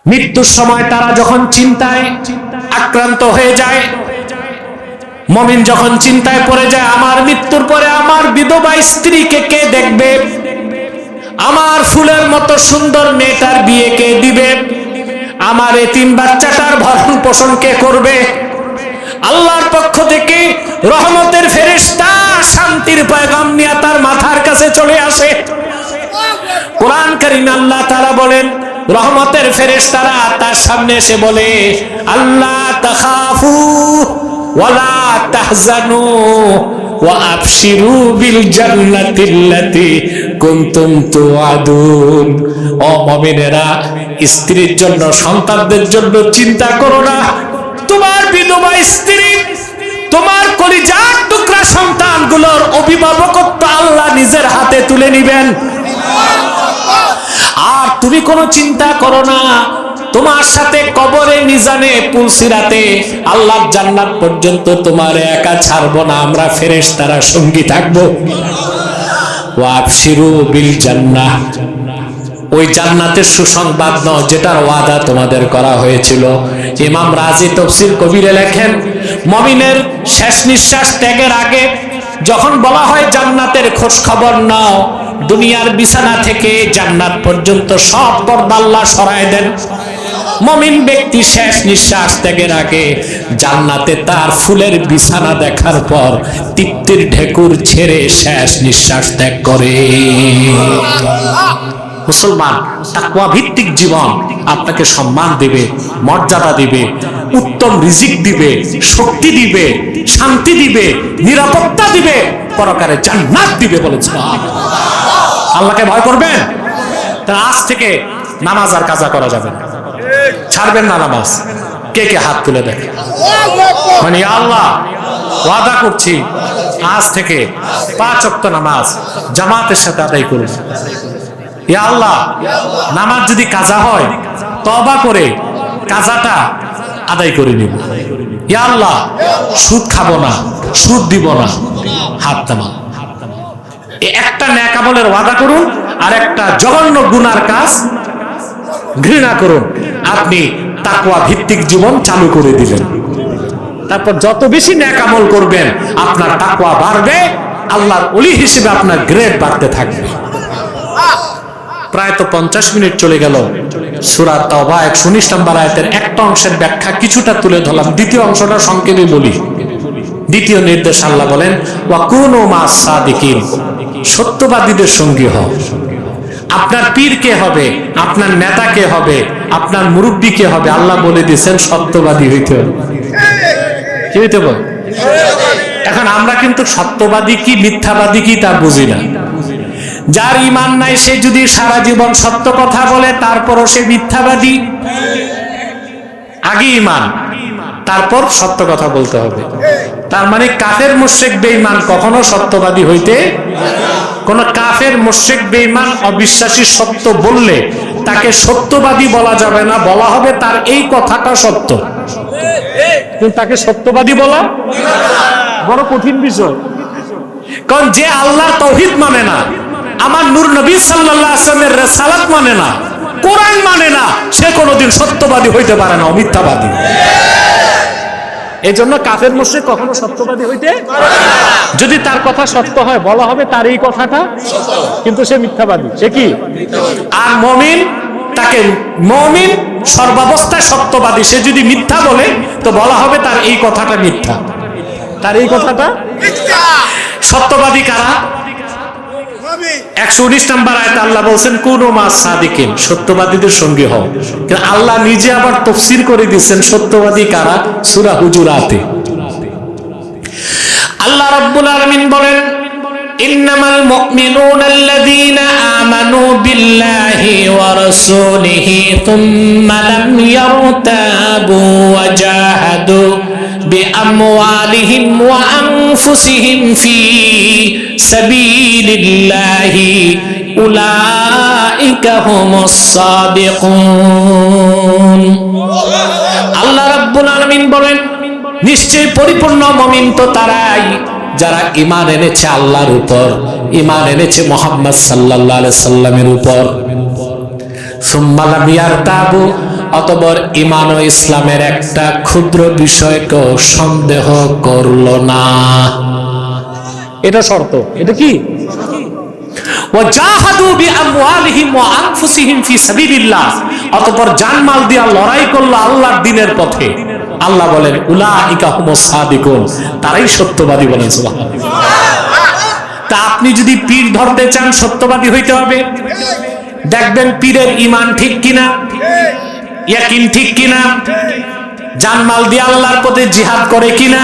মৃত্যুর সময় তারা যখন চিন্তায় আক্রান্ত হয়ে যায়, মুমিন যখন চিন্তায় পড়ে যায় আমার মৃত্যুর পরে আমার বিধবা স্ত্রীকে কে দেখবে, আমার ফুলের মতো সুন্দর মেয়েটার বিয়ে কে দিবে, আমার এতিম বাচ্চাটার ভরণ পোষণ কে করবে। আল্লাহর পক্ষ থেকে রহমতের ফেরেশতা শান্তির পয়গাম নিয়ে তার মাথার কাছে চলে আসে। কোরআন কারীমে আল্লাহ তাআলা বলেন, রহমতের ফেরেশতারা তার সামনে এসে বলে, আল্লাহ তাখাফু ওয়ালা তাহজানু ওয়া আবশিরু বিল জান্নাতিল্লাতী কুনতুম তুআদুন। ও মুমিনেরা, স্ত্রীর জন্য সন্তানদের জন্য চিন্তা করো না, তোমার বিধবা স্ত্রী তোমার কলিজার টুকরা সন্তানগুলোর অভিভাবকত্ব আল্লাহ নিজের হাতে তুলে নেবেন। আর তুমি কোনো চিন্তা করো না, তোমার সাথে কবরে মিজানে পুলসিরাতে আল্লাহর জান্নাত পর্যন্ত তোমার একা ছাড়বো না, আমরা ফেরেশতারা সঙ্গী থাকবো। ওয়া আবশিরু বিল জান্নাহ, ওই জান্নাতের সুসংবাদ নয় যেটার ওয়াদা তোমাদের করা হয়েছিল। ইমাম রাজি তাফসীর কবিরে লেখেন, মুমিনের শেষ নিঃশ্বাস ত্যাগের আগে যখন বলা হয় জান্নাতের খোঁজ খবর নাও, দুনিয়ার বিছানা থেকে জান্নাত পর্যন্ত সব পর্দা আল্লাহ সরায় দেন। মুমিন ব্যক্তি শেষ নিঃশ্বাস ত্যাগের আগে জান্নাতে তার ফুলের বিছানা দেখার পর তৃপ্তির ঢেকুর ছেড়ে শেষ নিঃশ্বাস ত্যাগ করে। মুসলমান, তাকওয়া ভিত্তিক জীবন আপনাকে সম্মান দিবে, মর্যাদা দিবে, উত্তম রিজিক দিবে, শক্তি দিবে, শান্তি দিবে, নিরাপত্তা দিবে, পরকালে জান্নাত দিবে। বলেছেন আল্লাহকে ভয় করবেন, তা আজ থেকে নামাজ আর কাজা করা যাবে না, ছাড়বেন না নামাজ। কে কে হাত তুলে দেখে, মানে আল্লাহ ওয়াদা করছি আজ থেকে 5 ওয়াক্ত নামাজ জামাতের সাথে আদায় করুন। ইয়া আল্লাহ, নামাজ যদি কাজা হয় তওবা করে কাজাটা আদায় করে নিব। ইয়া আল্লাহ, সুদ খাবো না, সুদ দিব না। হাত নামা, একটা নেক আমলের ওয়াদা করুন আর একটা জঘন্য গুনার কাজ ঘৃণা করুন। আপনি তাকওয়া ভিত্তিক জীবন চালু করে দিলেন। তারপর যত বেশি নেক আমল করবেন আপনার তাকওয়া বাড়বে, আল্লাহর ওলি হিসেবে আপনার গ্রেড বাড়তে থাকবে। প্রায় তো 50 মিনিট চলে গেল। সূরা তাওবা 119 নম্বর আয়াতের একটা অংশের ব্যাখ্যা কিছুটা তুলে ধরলাম, দ্বিতীয় অংশটা সংক্ষেপে বলি। দ্বিতীয় নির্দেশ আল্লাহ বলেন, ওয়া কুনু মাস সাদিকিন, সত্যবাদীদের সঙ্গী হও। আপনার পীর কে হবে, আপনার নেতা কে হবে, আপনার মুরব্বী কে হবে, আল্লাহ বলে দিয়েছেন সত্যবাদী হইতে হবে। কি হইতে হবে? এখন আমরা কিন্তু সত্যবাদী কি মিথ্যাবাদী কি তা বুঝি না। যার ঈমান নাই সে যদি সারা জীবন সত্য কথা বলে তারপরও সে মিথ্যাবাদী। আগে ঈমান, তারপর সত্য কথা বলতে হবে। তার মানে কাফের মুশরিক বেঈমান কখনো সত্যবাদী হইতে, কোন কাফের মুশরিক বেঈমান অবিশ্বাসী সত্য বললে তাকে সত্যবাদী বলা যাবে না, বলা হবে তার এই কথাটা সত্য, কিন্তু তাকে সত্যবাদী বলা বড় কঠিন বিষয়। কারণ যে আল্লাহর তাওহীদ মানে না, আমার নূর নবী সাল্লাল্লাহু আলাইহি ওয়াসাল্লামের রিসালাত মানে না, কোরআন মানে না, সে কোনোদিন সত্যবাদী হইতে পারে না, মিথ্যাবাদী। এই জন্য কাফের মুশরিক কখনো সত্যবাদী হইতে পারে না। যদি তার কথা সত্য হয় বলা হবে তার এই কথাটা সত্য, কিন্তু সে মিথ্যাবাদী। সে কি? আর মুমিন, তাকে মুমিন সর্বাবস্থায় সত্যবাদী। সে যদি মিথ্যা বলে তো বলা হবে তার এই কথাটা মিথ্যা, তার এই কথাটা মিথ্যা। সত্যবাদী কারা? 119 নম্বর আয়াতে আল্লাহ বলেন কুনু মাস সাদিকিন, সত্যবাদীদের সঙ্গী হও। কিন্তু আল্লাহ নিজে আবার তাফসীর করে দিয়েছেন সত্যবাদী কারা সূরা হুজুরাতে। আল্লাহ রাব্বুল আলামিন বলেন, ইন্নামাল মুমিনুনা আল্লাযীনা আমানু বিল্লাহি ওয়া রাসূলিহি থুম্মা লাম ইয়ারতাবু ওয়া জাহাদু বিআমওয়ালিহিম ওয়া আনফুসিহিম ফি সাবিলিল্লাহি উলাইকা হুমুস সাদিকুন। আল্লাহ রাব্বুল আলামিন বলেন, নিশ্চয়ই পরিপূর্ণ মুমিন তো তারাই যারা ঈমান এনেছে আল্লাহর উপর, ঈমান এনেছে মুহাম্মদ সাল্লাল্লাহু আলাইহি সাল্লামের উপর। সুম্মা লাম ইয়ারতাবু, অতঃপর ঈমান ও ইসলামের একটা ক্ষুদ্র বিষয়কেও সন্দেহ করলো না। এটা শর্ত। এটা কি? ওয়াজাহাদু বিআমওয়ালিহিম ওয়া আনফুসিহিম ফি সাবিলিল্লাহ, অতঃপর জানমাল দিয়ে লড়াই করলো আল্লাহর দ্বীনের পথে। আল্লাহ বলেন উলাইকা হুমুস সাদিকুন, তারাই সত্যবাদী। বলেন সুবহানাল্লাহ। তা আপনি যদি পীর ধরতে চান, সত্যবাদী হইতে হবে। দেখবেন পীরের ঈমান ঠিক কিনা, ইয়াকিন ঠিক কিনা, জানমাল দিয়ে আল্লাহর পথে জিহাদ করে কিনা।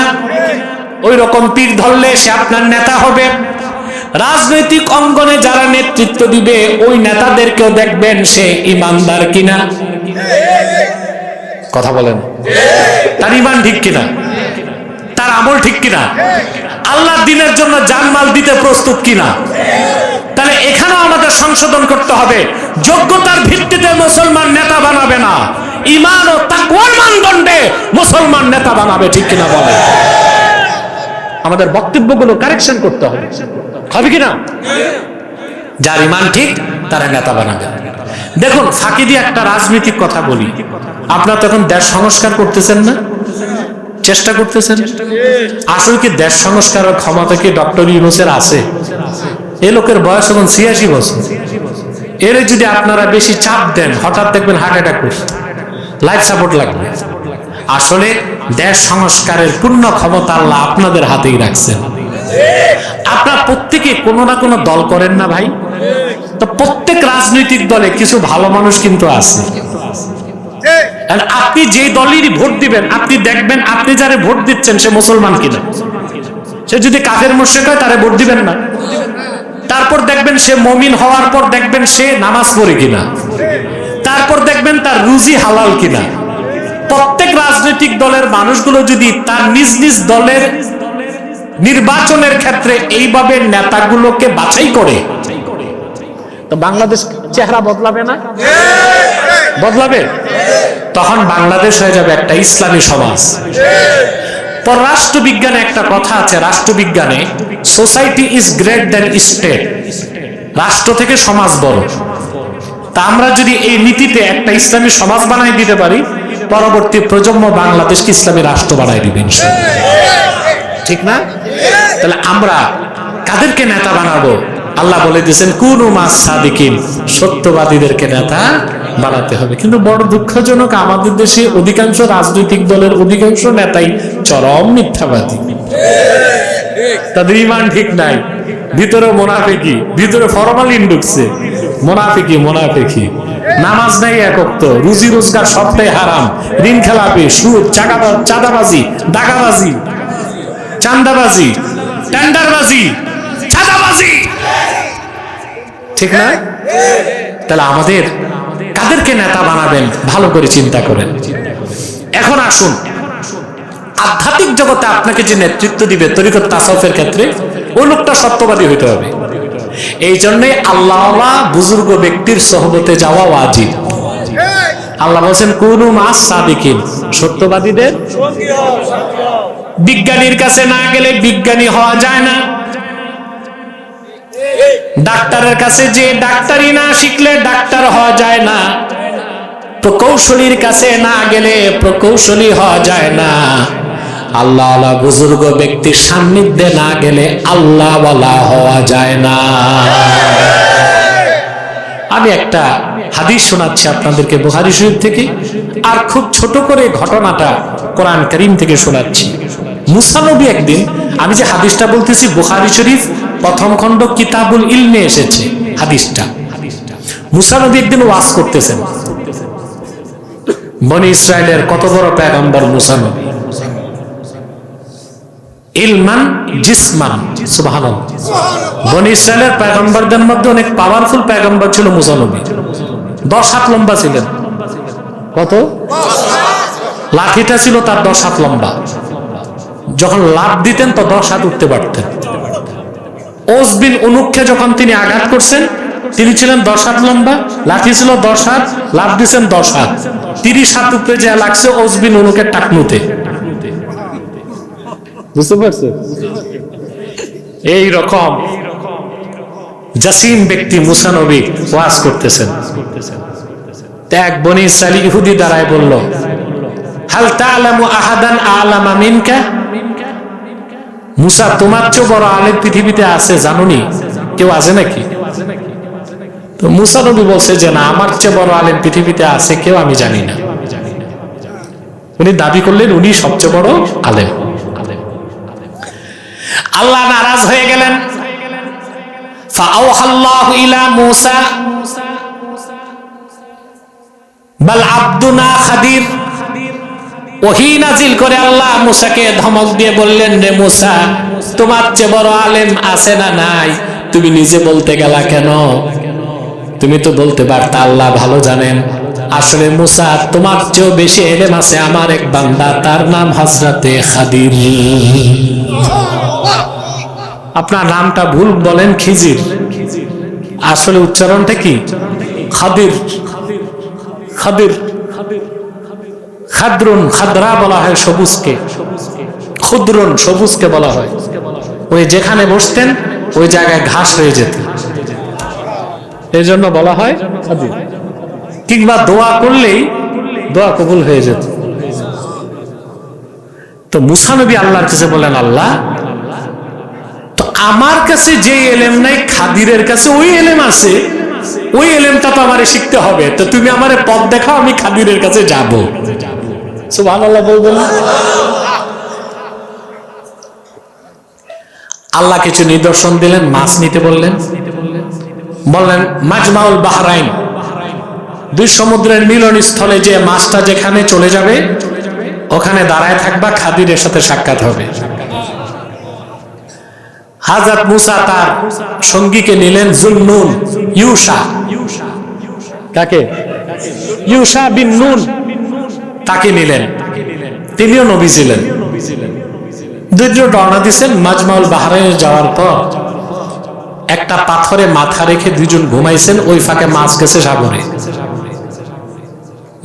ওই রকম পীর ধরলে সে আপনার নেতা হবে। রাজনৈতিক অঙ্গনে যারা নেতৃত্ব দিবে, ওই নেতাদেরকেও দেখবেন সে ইমানদার কিনা। কথা বলেন, তার ঈমান ঠিক কিনা, তার আমল ঠিক কিনা, আল্লাহর দ্বীনের জন্য জানমাল দিতে প্রস্তুত কিনা। তাহলে এখানেও আমাদের সংশোধন করতে হবে। যোগ্যতার ভিত্তিতে মুসলমান নেতা বানাবে না, ঈমান ও তাকওয়ার মানদণ্ডে মুসলমান নেতা বানাবে। ঠিক কিনা বলে? আমাদের বক্তব্যগুলো কারেকশন করতে হবে, হবে কিনা? যার ঈমান ঠিক তারা নেতা বানাবে। দেখুন, ফাঁকি দিয়ে একটা রাজনৈতিক কথা বলি। আপনারা তখন দেশ সংস্কার করতেছেন না, চেষ্টা করতেছেন। আসলে কি দেশ সংস্কারের ক্ষমতা কি ডক্টর ইউনূসের আছে? এই লোকের বয়স এখন ৮৬ বছর। এর যদি আপনারা বেশি চাপ দেন, হঠাৎ দেখবেন হার্ট অ্যাটাক করছে, লাইফ সাপোর্ট লাগবে। আসলে দেশ সংস্কারের পূর্ণ ক্ষমতা আল্লাহ আপনাদের হাতেই রাখছেন। আপনারা প্রত্যেকে কোনো না কোনো দল করেন না ভাই? তো প্রত্যেক রাজনৈতিক দলে কিছু ভালো মানুষ কিন্তু আছে। আপনি যে দলেরই ভোট দিবেন, আপনি দেখবেন আপনি যারে ভোট দিচ্ছেন সে মুসলমান কিনা। সে যদি কাফের মুশরিক হয় তারে ভোট দিবেন না। তারপর দেখবেন সে মুমিন হওয়ার পর দেখবেন সে নামাজ পড়ে কিনা। তারপর দেখবেন তার রুজি হালাল কিনা। প্রত্যেক রাজনৈতিক দলের মানুষগুলো যদি তার নিজ নিজ দলের নির্বাচনের ক্ষেত্রে এইভাবে নেতাগুলোকে বাছাই করে, তো বাংলাদেশ চেহারা বদলাবে না? বদলাবে। তখন বাংলাদেশ হয়ে যাবে একটা ইসলামী সমাজ। পররাষ্ট্রবিজ্ঞানে একটা কথা আছে, রাষ্ট্রবিজ্ঞানে society is great than state, রাষ্ট্র থেকে সমাজ বড়। তা আমরা যদি এই নীতিতে একটা ইসলামী সমাজ বানাই দিতে পারি, পরবর্তী প্রজন্ম বাংলাদেশকে ইসলামী রাষ্ট্র বানাই দিবেন, ঠিক না? তাহলে আমরা কাদেরকে নেতা বানাবো? আল্লাহ বলে দিয়েছেন কুনু মাস সাদিকিন, সত্যবাদীদেরকে নেতা বানাতে হবে। কিন্তু বড় দুঃখজনক, আমাদের দেশে অধিকাংশ রাজনৈতিক দলের অধিকাংশ নেতাই চরম মিথ্যাবাদী। তাদের ঈমান ঠিক নাই, ভিতরে মুনাফিকি, ভিতরে ফরমালিন ঢুকছে। মুনাফিকি, নামাজ নাই এক ওয়াক্ত, রুজি রোজগার সবটাই হারাম, ঋণ খেলাপি, সুদ, চাঁদাবাজি, দাগাবাজি, চান্দাবাজি, টেন্ডারবাজি, চাঁদাবাজি, ঠিক না? তাহলে আমাদের কাদেরকে নেতা বানাবেন ভালো করে চিন্তা করেন। এখন আসুন, আধ্যাত্মিক জগতে আপনাকে যে নেতৃত্ব দিবে তরিকত তাসাউফের ক্ষেত্রে, ওই লোকটা সত্যবাদী হইতে হবে। এই জন্যই আল্লাহওয়ালা বুজুর্গ ব্যক্তির সোহবতে যাওয়া ওয়াজিব। আল্লাহ বলছেন কুনু মাস সাদিকিন, সত্যবাদীদের। বিজ্ঞানীর কাছে না গেলে বিজ্ঞানী হওয়া যায় না। ডাক্তারের কাছে যে ডাক্তারি না শিখলে ডাক্তার হওয়া যায় না। প্রকৌশলীর কাছে না গেলে প্রকৌশলী হওয়া যায় না। আল্লাহওয়ালা বুজুর্গ ব্যক্তির সান্নিধ্যে না গেলে আল্লাহওয়ালা হওয়া যায় না। আমি একটা হাদিস শোনাচ্ছি আপনাদেরকে বুখারী শরীফ থেকে, আর খুব ছোট করে ঘটনাটা কোরআন কারীম থেকে শোনাচ্ছি। মুসা নবী একদিন, আমি যে হাদিসটা বলতেছি বুখারী শরীফ প্রথম খণ্ড কিতাবুল ইলমে এসেছে হাদিসটা। মুসা নবী একদিন ওয়াজ করতেছেন। বনি ইসরায়েলের কত বড় পয়গম্বর মুসা নবী, ইলমান জিসমান, সুবহানাল্লাহ। বনি ইসরায়েলের পয়গম্বরদের মধ্যে অনেক পাওয়ারফুল পয়গম্বর ছিল মুসা নবী। 10 হাত লম্বা ছিলেন। কত? লাঠিটা ছিল তার 10 হাত লম্বা। যখন লাফ দিতেন তো 10 হাত উঠতে পারতেন। ওস বিন উনুককে যখন তিনি আঘাত করছেন, তিনি ছিলেন 10 হাত লম্বা, লাঠি ছিল 10 হাত, লাফ দিয়েছেন 10 হাত, 30 হাত উপরে যা লাগছে ওস বিন উনুকের টাকনুতে। বুঝতে পারছেন? এই রকম জাসিম ব্যক্তি মুসা নবী ওয়াজ করতেছেন। এক বনি ইসরাইল ইহুদি দাঁড়ায় বলল, হাল তা'লামু আহাদান আ'লামা মিনকা, মুসা তোমার চেয়ে বড় আলেম পৃথিবীতে আছে জানোনি? কেউ আছে নাকি? তো মুসা নবী বলছে যে না, আমার চেয়ে বড় আলেম পৃথিবীতে আছে কেউ আমি জানি না। উনি দাবি করলেন উনি সবচেয়ে বড় আলেম। আল্লাহ নারাজ হয়ে গেলেন। ফাআওহাল্লাহু ইলা মূসা বাল আব্দুনা খাদির, ওহী নাজিল করে আল্লাহ মূসাকে ধমক দিয়ে বললেন, রে মূসা, তোমার চেয়ে বড় আলেম আছে না নাই? তুমি নিজে বলতে গেলা কেন? তুমি তো বলতে পারতা আল্লাহ ভালো জানেন। আসলে মূসা, তোমার চেয়ে বেশি ইলম আছে আমার এক বান্দা, তার নাম হযরতে খাদির। আপনার নামটা ভুল বলেন খিজির, আসলে উচ্চারণটা কি? খাদির। খাদির, খাদরুন, খাদরা বলা হয় সবুজকে, ক্ষুদ্রুন সবুজকে বলা হয়। ওই যেখানে বসতেন ওই জায়গায় ঘাস হয়ে যেত, এই জন্য বলা হয় খাদির। কিংবা দোয়া করলেই দোয়া কবুল হয়ে যেত। তো মূসা নবী আল্লাহর কাছে বলেন, আল্লাহ, তো আমার কাছে যে এলেম নাই খাদিরের কাছে ওই এলেম আছে, ওই এলেমটা তো আমারে শিখতে হবে। তো তুমি আমারে পথ দেখাও, আমি খাদিরের কাছে যাব। সুবহানাল্লাহ বলবেন না? আল্লাহ কিছু নিদর্শন দিলেন, মাছ নিতে বললেন। বললেন মাজমাউল বাহরাইন, দুই সমুদ্রের মিলন স্থলে যে মাছটা যেখানে চলে যাবে ওখানে দাঁড়ায় থাকবা, খাদিরের সাথে সাক্ষাৎ হবে। হযরত মূসা তার সঙ্গীকে নিলেন, যুন্নুন, ইউশা। কাকে? ইউশা বিন নুন, তাকে নিলেন। তিনিও নবী ছিলেন। দুইজন রওনা দিয়েছেন। মাজমাউল বাহরাইনে যাওয়ার পর একটা পাথরে মাথা রেখে দুইজন ঘুমাইছেন, ওই ফাঁকে মাছ গেছে সাগরে।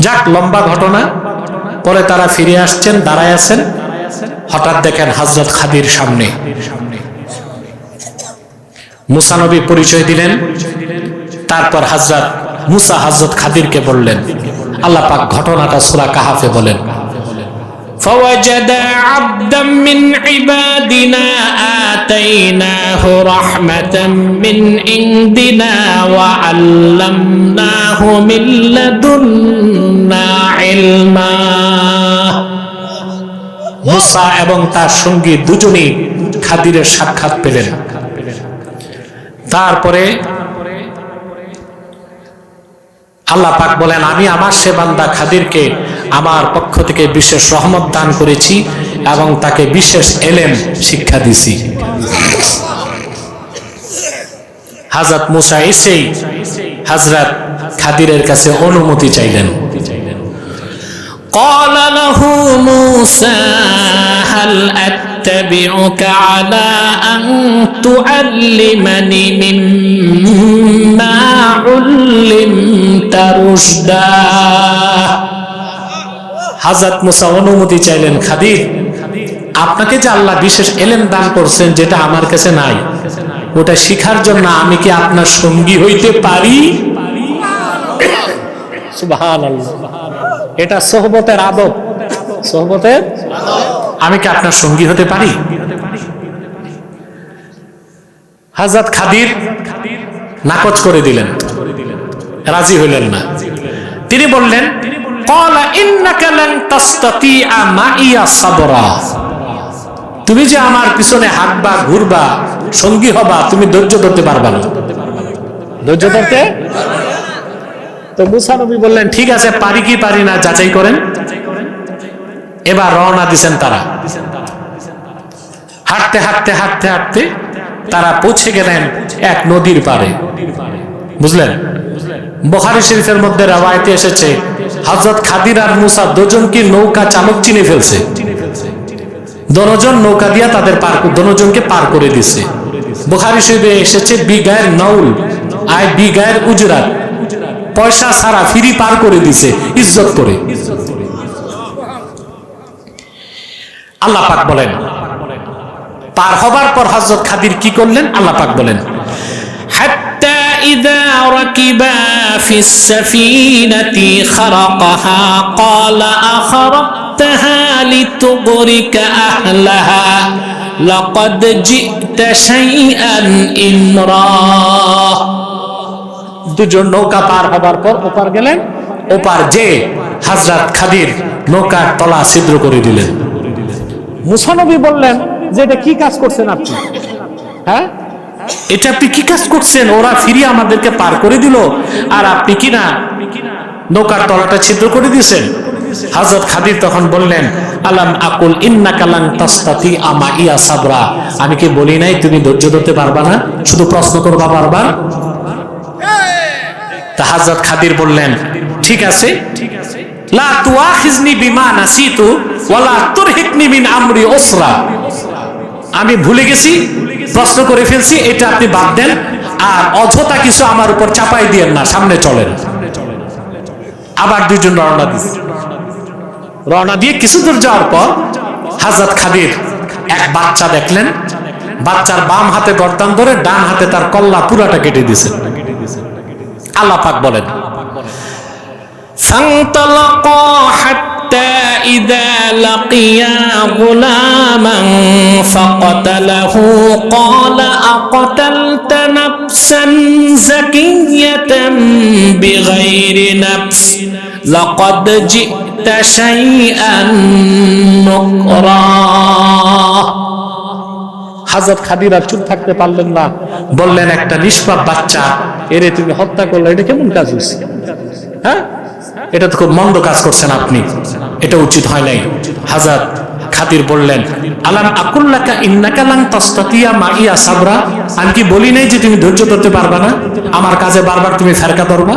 যাক, লম্বা ঘটনা। পরে তারা ফিরে আসছেন, দাঁড়ায় আছেন। হঠাৎ দেখেন হযরত খাদির সামনে। মূসা নবী পরিচয় দিলেন। তারপর হযরত মূসা হযরত খাদিরকে বললেন, আল্লাহ পাক ঘটনাটা সূরা কাহাফে বলেন, فوجد عبدا من عبادنا آتيناه رحمة من عندنا وعلمناه من لدنا علما। মূসা এবং তার সঙ্গী দুজনেই খাদিরের সাক্ষাৎ পেলেন। তারপরে আল্লাহ পাক বলেন, আমি আমার সে বান্দা খাদিরকে আমার পক্ষ থেকে বিশেষ রহমত দান করেছি এবং তাকে বিশেষ এলেম শিক্ষা দিছি। হযরত মূসা এসেই হযরত খাদিরের কাছে অনুমতি চাইলেন। قال له موسى هل أتبعك على أن تعلمني مما علمت رشدا। হযরত মূসা অনুমতি চাইলেন, খাদির, আপনাকে যে আল্লাহ বিশেষ এলেম দান করছেন যেটা আমার কাছে নাই, ওটা শিখার জন্য আমি কি আপনার সঙ্গী হইতে পারি? সুবহানাল্লাহ, এটা সোহবতের আদব। সোহবতের আমি কি আপনার সঙ্গী হতে পারি? হযরত খাদির নাকচ করে দিলেন, রাজি হইলেন না। তিনি বললেন, ক্বালা ইন্নাকা লান তাসতাতিআ মাইয়া সাবরা, তুমি যে আমার পিছনে হাঁটবা, ঘুরবা, সঙ্গী হবা, তুমি ধৈর্য ধরতে পারবা না। ধৈর্য ধরতে? তো মূসা নবী বললেন, ঠিক আছে, পারি কি পারি না যাচাই করেন। এবার রওনা দিয়েছেন তারা। হাঁটতে হাঁটতে হাঁটতে হাঁটতে তারা পৌঁছে গেলেন এক নদীর পাড়ে। বুঝলেন? বুখারী শরীফের মধ্যে রওয়ায়াতে এসেছে, হযরত খাদির আর মূসা দুজনকে নৌকা চালক চিনে ফেলছে। দুজন নৌকা দিয়া তাদের দুজনকে পার করে দিছে। বুখারী শরীফে এসেছে, বিগায়ের নাউল আয় বিগায়ের উজরাত, পয়সা ছাড়া ফ্রি পার করে দিছে, ইজ্জত করে। আল্লাহ পাক বলেন, পার হবার পর হযরত খাদির কি করলেন? আল্লাহ পাক বলেন, হাত্তা إذا ركبا في السفينة خرقها قال أخرقتها لتغرق أهلها لقد جئت شيئا إمرا দুজন নৌকা পার হবার পর ওপার গেলেন ওপার যে হযরত খাদির নৌকার তলা ছিদ্র করে দিলেন মুসা নবী বললেন যে এটা কি কাজ করছেন আপনি হ্যাঁ এটা আপনি কি কাজ করছেন ওরা ফিরিয়ে আমাদেরকে পার করে দিল আর আপনি কি না নৌকার তলাটা ছিদ্র করে দিয়েছেন হযরত খাদির তখন বললেন আলাম আকুল ইন্নাকা লান তাসতাতি আমা ইয়া সাবরা আমি কি বলি নাই তুমি ধৈর্য ধরতে পারবা না শুধু প্রশ্ন করবা বারবার তা হযরত খাদির বললেন ঠিক আছে লা তুআখিজনি বিমা নাসিতু ওয়ালা তুরহিকনি মিন আমরি উসরা আমি ভুলে গেছি প্রশ্ন করে ফেলছি এটা আপনি বাদ দেন আর অযথা কিছু আমার উপর চাপাই দিয়েন না সামনে চলেন আবার দুইজন রওনা দিয়ে কিছু দূর যাওয়ার পর হযরত খাদির এক বাচ্চা দেখলেন বাচ্চার বাম হাতে গর্দান ধরে ডান হাতে তার কল্লা পুরাটা কেটে দিয়েছেন আল্লাহ পাক বলেন ফান্তালাকা হাত্তা ইযা লাকিয়া গুলামান ফাকাতালাহু ক্বালা আকাতালতা নাফসান যাকিয়াতান বিগাইরি নাফস লাকাদ জি'তা শাইআন নুকরা হযরত খাদিরা চুপ থাকতে পারলেন না বললেন একটা নিষ্পাপ বাচ্চা এরে তুমি হত্যা করলে এটা কেমন কাজ হইছে হ্যাঁ এটা তো খুব মন্দ কাজ করছেন আপনি এটা উচিত হয় নাই হযরত খাদির বললেন আলাম আকুল্লাকা ইন্নাকা লান তাসতাতিয়া মাইয়া সাবরা আমি কি বলি নাই যে তুমি ধৈর্য ধরতে পারবা না আমার কাজে বারবার তুমি ফেরকা ধরবা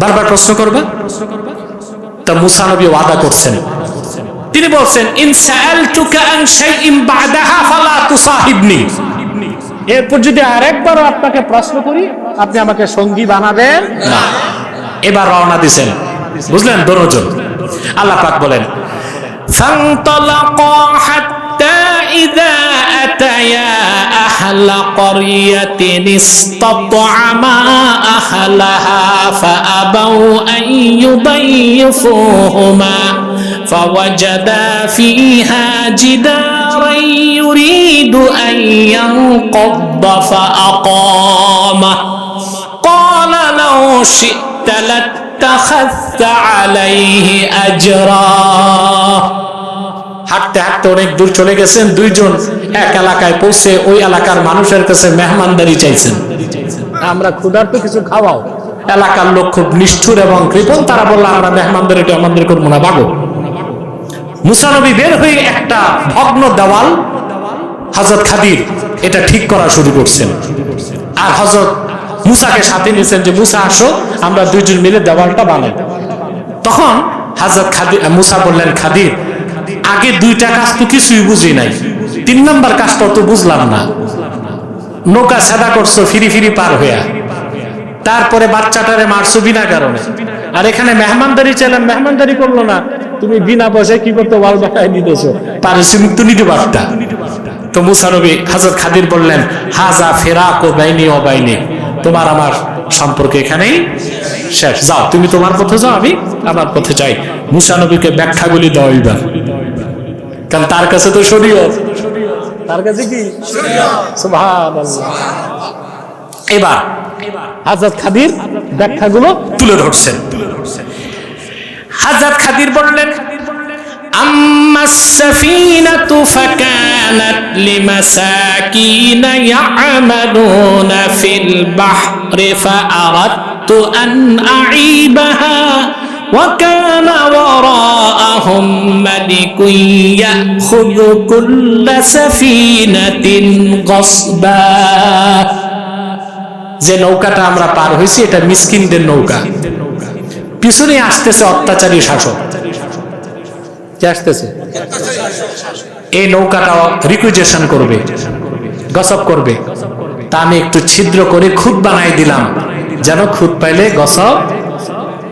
বারবার প্রশ্ন করবা তা মুসা নবী ওয়াদা করছেন তিনি বলছেন ইন সাআলতুকা আন শাইইন বা'দাহা ফালা তুসাহিবনি এরপর যদি আরেকবার আপনাকে প্রশ্ন করি আপনি আমাকে সঙ্গী বানাবেন না এবার রওনা দিবেন বুঝলেন দুজন আল্লাহ পাক বলেন ফান্তালাকা হাত্তা ইযা আতায়া আহলা ক্বরিয়াতিন ইসতাতআমা আহলাহা ফাআবাউ আন ইউদাইফুহুমা ফাওয়াজাদা ফিহা জিদারান ইউরিদু আন ইয়ানকাদ্দা ফাআকামা ক্বালা লাউ শি'তা লাত্তাখাযতা আলাইহি আজরা হাঁটতে হাঁটতে অনেক দূর চলে গেছেন দুইজন এক এলাকায় পৌঁছে ওই এলাকার মানুষের কাছে মেহমানদারি চাইছেন আমরা ক্ষুধার্ত কিছু খাওয়াও এলাকার লোক খুব নিষ্ঠুর এবং কৃপণ তারা বলল আমরা মেহমানদারিটা আমাদের করবো না ভাগো মুসা নবী বের হয়ে একটা ভগ্ন দেওয়াল হযরত খাদির এটা ঠিক করা শুরু করছেন আর হযরত মুসাকে সাথে নিয়েছেন যে মুসা আসো আমরা দুইজন মিলে দেওয়ালটা বানাই তখন হযরত খাদির মুসা বললেন খাদির আগে দুইটা কাজ তো কিছুই বুঝি নাই তিন নাম্বার কাজটা তো বুঝলাম না নৌকা সাদা করছো ফিরি ফিরি পার হইয়া তারপরে বাচ্চাটারে মারছো বিনা কারণে আর এখানে মেহমানদারি চাইলাম মেহমানদারি করলো না তুমি বিনা পয়সায় কি করতে ওয়াল বানায় দিতেছো পারিশ্রমিক তো নিতে পারতা তো মুসা নবী হযরত খাদির বললেন হাজা ফিরাকু বাইনি ওয়া বাইনি তোমার আমার সম্পর্ক এখানেই শেষ যাও তুমি তোমার পথে যাও আমি আমার পথে যাই মুসা নবীকে ব্যাখ্যাগুলি দাও এবার কারণ তার কাছে তো শরীয়ত তার কাছে কি শরীয়ত সুবহানাল্লাহ এবার হযরত খাদির ব্যাখ্যাগুলো তুলে ধরছেন হযরত খাদির বললেন أما السفينة فكانت لمساكين يعملون في البحر فأردت أن أعيبها وكان وراءهم ملك يأخذ كل سفينة غصبا যে নৌকাটা আমরা পার হইছি এটা মিসকিনদের নৌকা পিছনে আসতেছে অত্যাচারী শাসক আসতেছে এই নৌকাটা রিকুইজেশন করবে গসব করবে তা আমি একটু ছিদ্র করে খুদ বানাই দিলাম যেন খুদ পাইলে গসব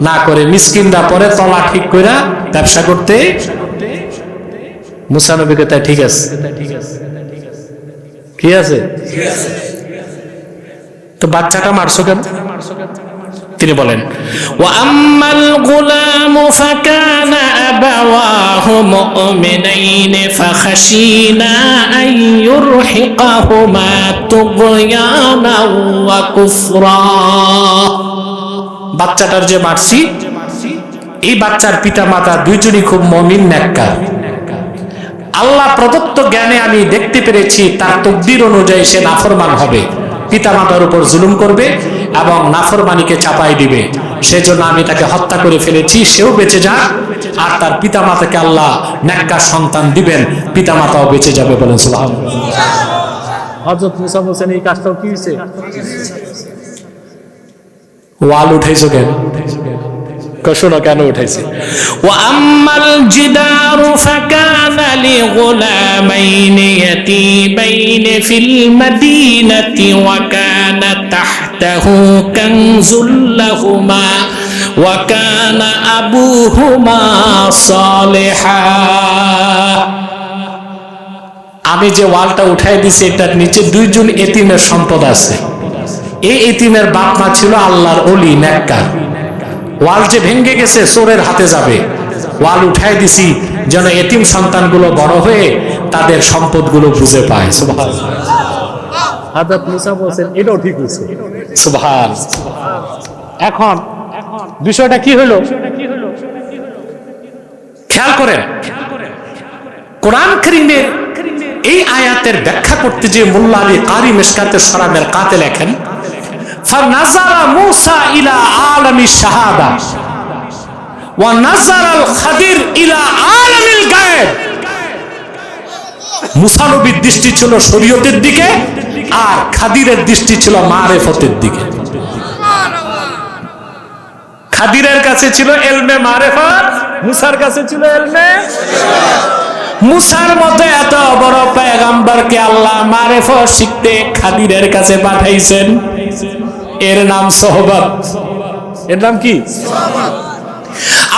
না করে মিসকিনরা পরে তলা ঠিক করে ব্যবসা করতে মুসা নবীকে তাই ঠিক আছে কি আছে তো বাচ্চাটা মারছো কেন? তিনি বলেন ওয়া আম্মাল গুলামু ফাকানা আবাওয়াহু মুমিনাইন ফাখাশিনা আন ইউরহিকাহুমা তুগয়ানা ওয়া কুফরা। বাচ্চাটার যে মারছি, এই বাচ্চার পিতামাতা দুইজনই খুব মুমিন নেককার। আল্লাহ প্রদত্ত জ্ঞানে আমি দেখতে পেরেছি তার তকদির অনুযায়ী সে নাফরমান হবে, পিতামাতার উপর জুলুম করবে এবং নাফরমানিকে চাপাই দিবে। সেজন্য আমি তাকে হত্যা করে ফেলেছি, সেও বেঁচে যাক আর তার পিতামাতাকে আল্লাহ নেককার সন্তান দিবেন, পিতামাতাও বেঁচে যাবে। বলেন সুবহানাল্লাহ। হযরত মুসা বলেন এই কাজটাও কি হয়েছে? ওয়াল উঠাইছো কেন? শোনো কেন উঠাইছে। ওয়া আম্মাল জিদারু ফাকানা লিগুলামাইনি ইয়াতীমাইনি ফিল মাদিনাতি ওয়া কানা তাহতাহু কানজুল লাহুমা ওয়া কানা আবুহুমা সালিহা। আমি যে ওয়ালটা উঠাই দিছি এটার নিচে দুইজন এতিমের সম্পদ আছে। এই এতিমের বাপ মা ছিল আল্লাহর ওলি নেককার। ওয়াল যে ভেঙে গেছে চোরের হাতে যাবে, ওয়াল উঠাই দিছি যেন এতিম সন্তানগুলো বড় হয়ে তাদের সম্পদগুলো বুঝে পায়। সুবহানাল্লাহ। হযরত মুসা বলেন এটাও ঠিক হয়েছে। সুবহানাল্লাহ। এখন বিষয়টা কি হলো খেয়াল করেন। কোরআন কারীমের এই আয়াতের ব্যাখ্যা করতে যে মোল্লা আলী কারি মিশকাতে সরামের কাতে লেখেন ফানাযারা মূসা ইলা আলামিশ শাহাদা ওয়া নাযারাল খাদির ইলা আলামিল গায়ব। মূসা নবীর দৃষ্টি ছিল শরীয়তের দিকে আর খাদিরের দৃষ্টি ছিল মারিফতের দিকে। খাদিরের কাছে ছিল ইলমে মারিফত, মূসার কাছে ছিল ইলমে শরীয়ত। মূসার মতো এত বড় পয়গম্বরকে আল্লাহ মারিফত শিখতে খাদিরের কাছে পাঠাইছেন। এর নাম সোহবত। এর নাম কি?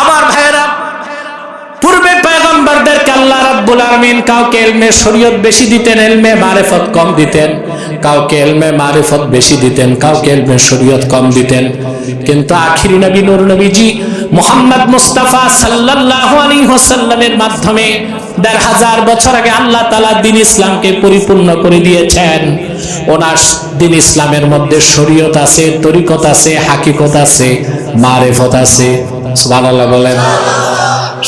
আমার ভাইরা, পূর্বে পয়গম্বরদেরকে আল্লাহ রাব্বুল আলামিন কাউকে ইলমে শরীয়ত বেশি দিতেন, ইলমে মারিফত কম দিতেন, কাউকে ইলমে মারিফত বেশি দিতেন, কাউকে ইলমে শরীয়ত কম দিতেন। কিন্তু আখিরি নবী নূর নবীজি মুহাম্মদ মুস্তাফা সাল্লাল্লাহু আলাইহি ওয়াসাল্লামের মাধ্যমে ১৫০০ বছর আগে আল্লাহ তাআলা দ্বীন ইসলামকে পরিপূর্ণ করে দিয়েছেন। ওনার দ্বীন ইসলামের মধ্যে শরীয়ত আছে, তরিকত আছে, হাকিকত আছে, মারিফত আছে। সুবহানাল্লাহ বলেন।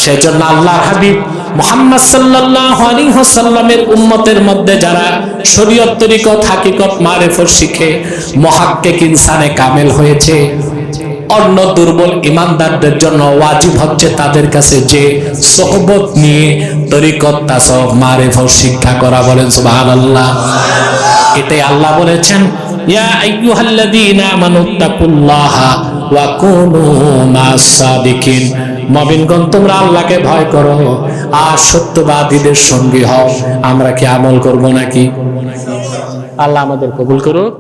সেজন্য আল্লাহর হাবিব মুহাম্মদ সাল্লাল্লাহু আলাইহি ওয়াসাল্লামের উম্মতের মধ্যে যারা শরীয়ত, তরিকত, হাকিকত, মারিফত শিখে মুহাক্কিক ইনসানে কামেল হয়েছে, অন্য দুর্বল ইমানদারদের জন্য ওয়াজিব হচ্ছে তাদের কাছে যে সোহবত নিয়ে তরিকত, তাসাউফ, মারিফত শিক্ষা করা। বলেন সুবহানাল্লাহ। এটাই আল্লাহ বলেছেন ইয়া আইয়ুহাল্লাযীনা আমানুত্তাকুল্লাহা ওয়া কুনু মা'আস সাদিকিন। মুমিনগণ তোমরা আল্লাহকে ভয় করো আর সত্যবাদীদের সঙ্গী হও। আমরা কি আমল করব নাকি? আল্লাহ আমাদের কবুল করুক।